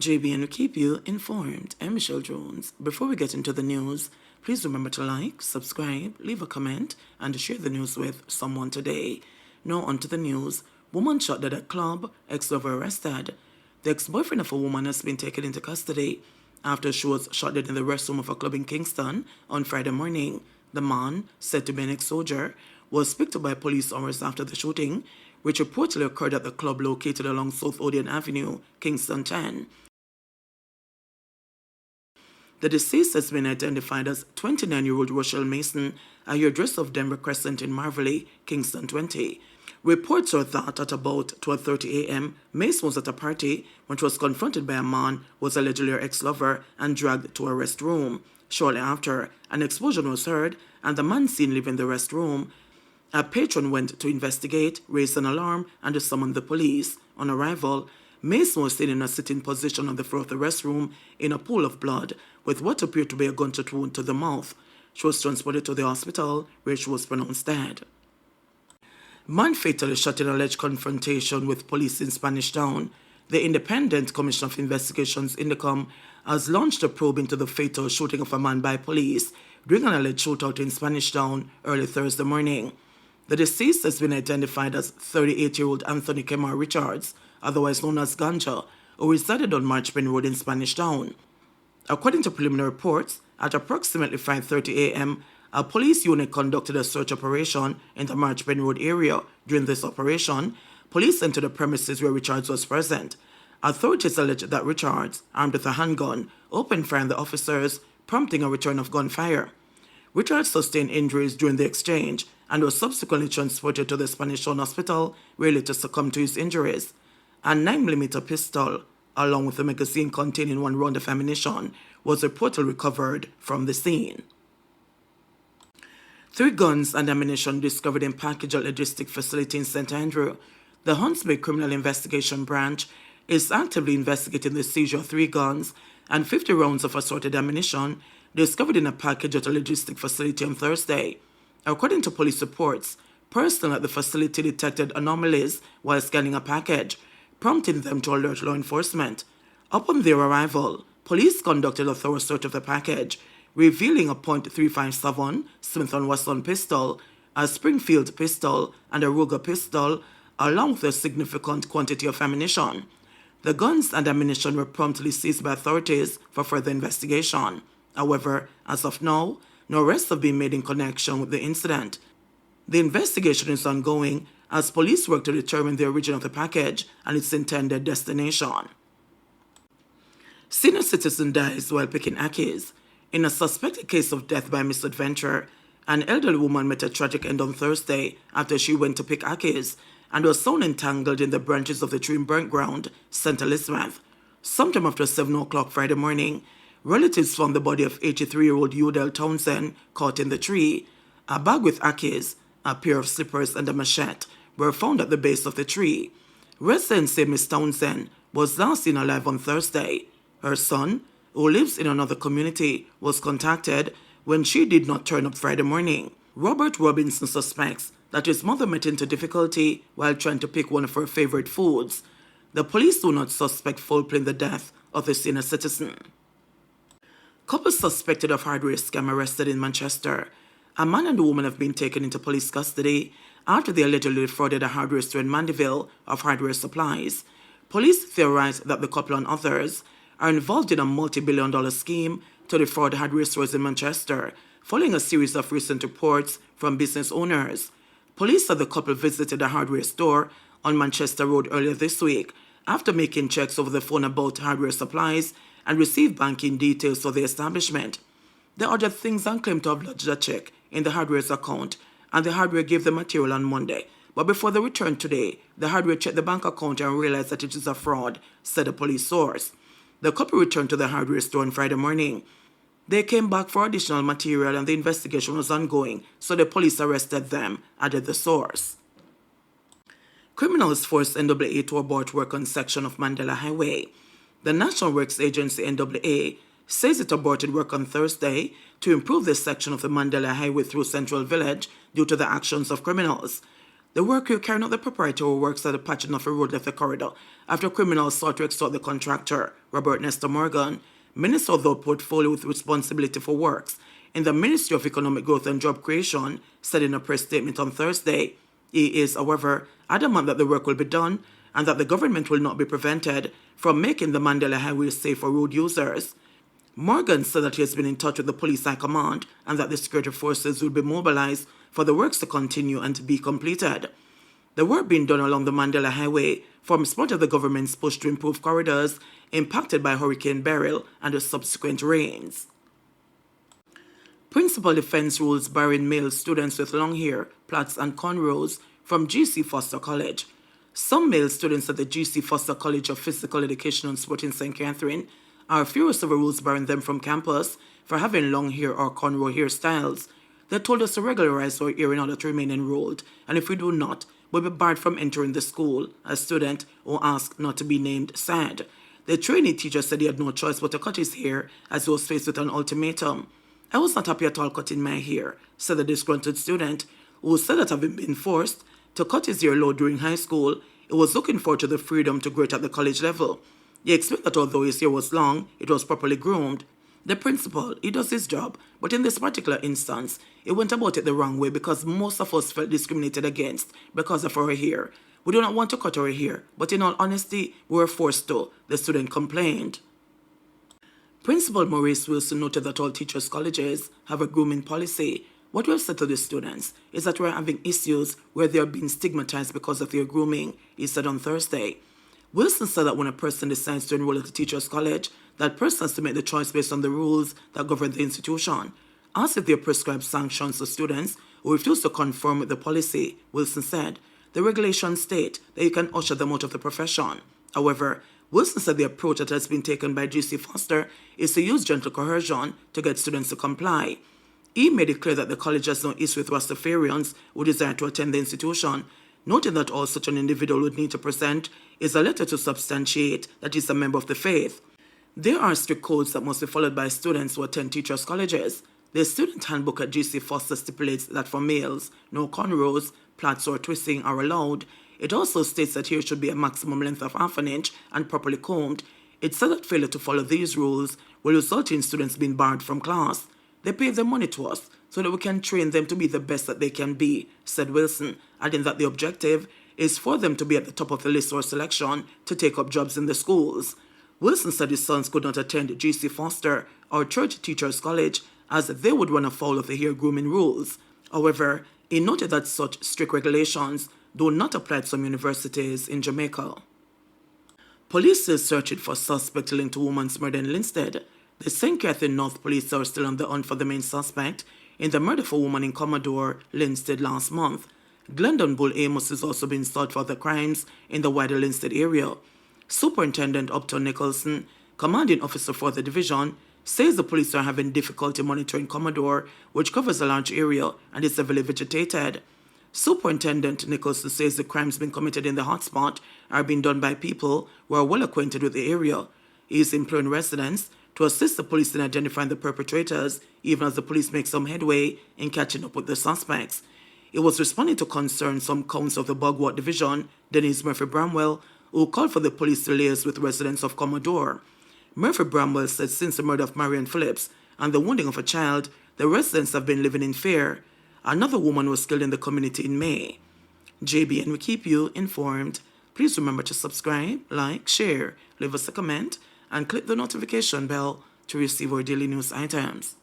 JBNN will keep you informed. I'm Michelle Jones. Before we get into the news, please remember to like, subscribe, leave a comment, and share the news with someone today. Now onto the news. Woman shot dead at club, ex-lover arrested. The ex-boyfriend of a woman has been taken into custody after she was shot dead in the restroom of a club in Kingston on Friday morning. The man, said to be an ex-soldier, was picked up by police hours after the shooting, which reportedly occurred at the club located along South Odeon Avenue, Kingston 10. The deceased has been identified as 29-year-old Rochelle Mason, a hairdresser of Denver Crescent in Marvelly, Kingston 20. Reports are that at about 12:30 a.m., Mason was at a party when she was confronted by a man who was allegedly her ex-lover and dragged to a restroom. Shortly after, an explosion was heard and the man seen leaving the restroom. A patron went to investigate, raised an alarm, and summoned the police. On arrival, Mason was seen in a sitting position on the floor of the restroom in a pool of blood with what appeared to be a gunshot wound to the mouth. She was transported to the hospital where she was pronounced dead. Man fatally shot in alleged confrontation with police in Spanish Town. The Independent Commission of Investigations (INDECOM) has launched a probe into the fatal shooting of a man by police during an alleged shootout in Spanish Town early Thursday morning. The deceased has been identified as 38-year-old Anthony Kemar Richards, otherwise known as Ganja, who resided on Marchpen Road in Spanish Town. According to preliminary reports, at approximately 5:30 a.m., a police unit conducted a search operation in the Marchpen Road area. During this operation, police entered the premises where Richards was present. Authorities alleged that Richards, armed with a handgun, opened fire on the officers, prompting a return of gunfire. Richards sustained injuries during the exchange and was subsequently transported to the Spanish Town Hospital, where he later succumbed to his injuries. A 9mm pistol, along with a magazine containing 1 round of ammunition, was reportedly recovered from the scene. 3 guns and ammunition discovered in package at logistic facility in St. Andrew. The Hunts Bay Criminal Investigation Branch is actively investigating the seizure of 3 guns and 50 rounds of assorted ammunition discovered in a package at a logistic facility on Thursday. According to police reports, personnel at the facility detected anomalies while scanning a package, prompting them to alert law enforcement. Upon their arrival, police conducted a thorough search of the package, revealing a .357 Smith & Wesson pistol, a Springfield pistol, and a Ruger pistol, along with a significant quantity of ammunition. The guns and ammunition were promptly seized by authorities for further investigation. However, as of now, no arrests have been made in connection with the incident. The investigation is ongoing as police work to determine the origin of the package and its intended destination. Senior citizen dies while picking akis. In a suspected case of death by misadventure, an elderly woman met a tragic end on Thursday after she went to pick akis and was soon entangled in the branches of the tree in Burnt Ground, St. Elizabeth. Sometime after 7 o'clock Friday morning, relatives found the body of 83-year-old Udell Townsend caught in the tree. A bag with akis, a pair of slippers, and a machete were found at the base of the tree. Residents say Miss Townsend was last seen alive on Thursday. Her son, who lives in another community, was contacted when she did not turn up Friday morning. Robert Robinson suspects that his mother met into difficulty while trying to pick one of her favorite foods. The police do not suspect foul play in the death of the senior citizen. Couple suspected of hardware scam arrested in Manchester. A man and a woman have been taken into police custody after they allegedly defrauded a hardware store in Mandeville of hardware supplies. Police theorize that the couple and others are involved in a multi-billion-dollar scheme to defraud hardware stores in Manchester, following a series of recent reports from business owners. Police said the couple visited a hardware store on Manchester Road earlier this week after making checks over the phone about hardware supplies and received banking details for the establishment. They ordered things and claimed to have lodged a check in the hardware's account, and the hardware gave the material on Monday. But before they returned today, the hardware checked the bank account and realized that it is a fraud, said a police source. The couple returned to the hardware store on Friday morning. They came back for additional material and the investigation was ongoing, so the police arrested them, added the source. Criminals forced NAA to abort work on section of Mandela Highway. The National Works Agency, NAA, says it aborted work on Thursday to improve this section of the Mandela Highway through Central Village due to the actions of criminals. The work crew carrying out the preparatory works at the patching of a road left the corridor after criminals sought to extort the contractor, Robert Nestor Morgan, Minister of the portfolio with responsibility for works in the Ministry of Economic Growth and Job Creation, said in a press statement on Thursday. He is, however, adamant that the work will be done and that the government will not be prevented from making the Mandela Highway safe for road users. Morgan said that he has been in touch with the police high command and that the security forces will be mobilized for the works to continue and to be completed. The work being done along the Mandela Highway forms part of the government's push to improve corridors impacted by Hurricane Beryl and the subsequent rains. Principal defense rules barring male students with long hair, plaits and cornrows from GC Foster College. Some male students at the GC Foster College of Physical Education and Sport in St. Catherine are furious over rules barring them from campus for having long hair or cornrow hairstyles. They told us to regularize our hair in order to remain enrolled, and if we do not, we'll be barred from entering the school, a student who asked not to be named said. The trainee teacher said he had no choice but to cut his hair as he was faced with an ultimatum. I was not happy at all cutting my hair, said the disgruntled student, who said that having been forced to cut his hair low during high school, he was looking forward to the freedom to grow it at the college level. He explained that although his hair was long, it was properly groomed. The principal, he does his job, but in this particular instance, he went about it the wrong way because most of us felt discriminated against because of our hair. We do not want to cut our hair, but in all honesty, we were forced to, the student complained. Principal Maurice Wilson noted that all teachers' colleges have a grooming policy. What we have said to the students is that we are having issues where they are being stigmatized because of their grooming, he said on Thursday. Wilson said that when a person decides to enroll at a teacher's college, that person has to make the choice based on the rules that govern the institution. Asked if there are prescribed sanctions to students who refuse to conform with the policy, Wilson said, the regulations state that you can usher them out of the profession. However, Wilson said the approach that has been taken by GC Foster is to use gentle coercion to get students to comply. He made it clear that the college has no issue with Rastafarians who desire to attend the institution, noting that all such an individual would need to present is a letter to substantiate that he is a member of the faith. There are strict codes that must be followed by students who attend teachers' colleges. The student handbook at GC Foster stipulates that for males, no cornrows, plaits or twisting are allowed. It also states that hair should be a maximum length of half an inch and properly combed. It said that failure to follow these rules will result in students being barred from class. They pay their money to us so that we can train them to be the best that they can be, said Wilson, adding that the objective is for them to be at the top of the list or selection to take up jobs in the schools. Wilson said his sons could not attend GC Foster or Church Teachers College as they would run afoul of the hair grooming rules. However, he noted that such strict regulations do not apply to some universities in Jamaica. Police is searching for suspect linked to woman's murder in Linstead. The St. Catherine North Police are still on the hunt for the main suspect in the murder of a woman in Commodore, Linstead last month. Glendon Bull Amos is also being sought for the crimes in the wider Linstead area. Superintendent Upton Nicholson, commanding officer for the division, says the police are having difficulty monitoring Commodore, which covers a large area and is heavily vegetated. Superintendent Nicholson says the crimes being committed in the hotspot are being done by people who are well acquainted with the area. He is imploring residents to assist the police in identifying the perpetrators, even as the police make some headway in catching up with the suspects. He was responding to concerns from Council of the Bugwort Division, Denise Murphy Bramwell, who called for the police to liaise with residents of Commodore. Murphy Bramwell said since the murder of Marion Phillips and the wounding of a child, the residents have been living in fear. Another woman was killed in the community in May. JBNN will keep you informed. Please remember to subscribe, like, share, leave us a comment, and click the notification bell to receive our daily news items.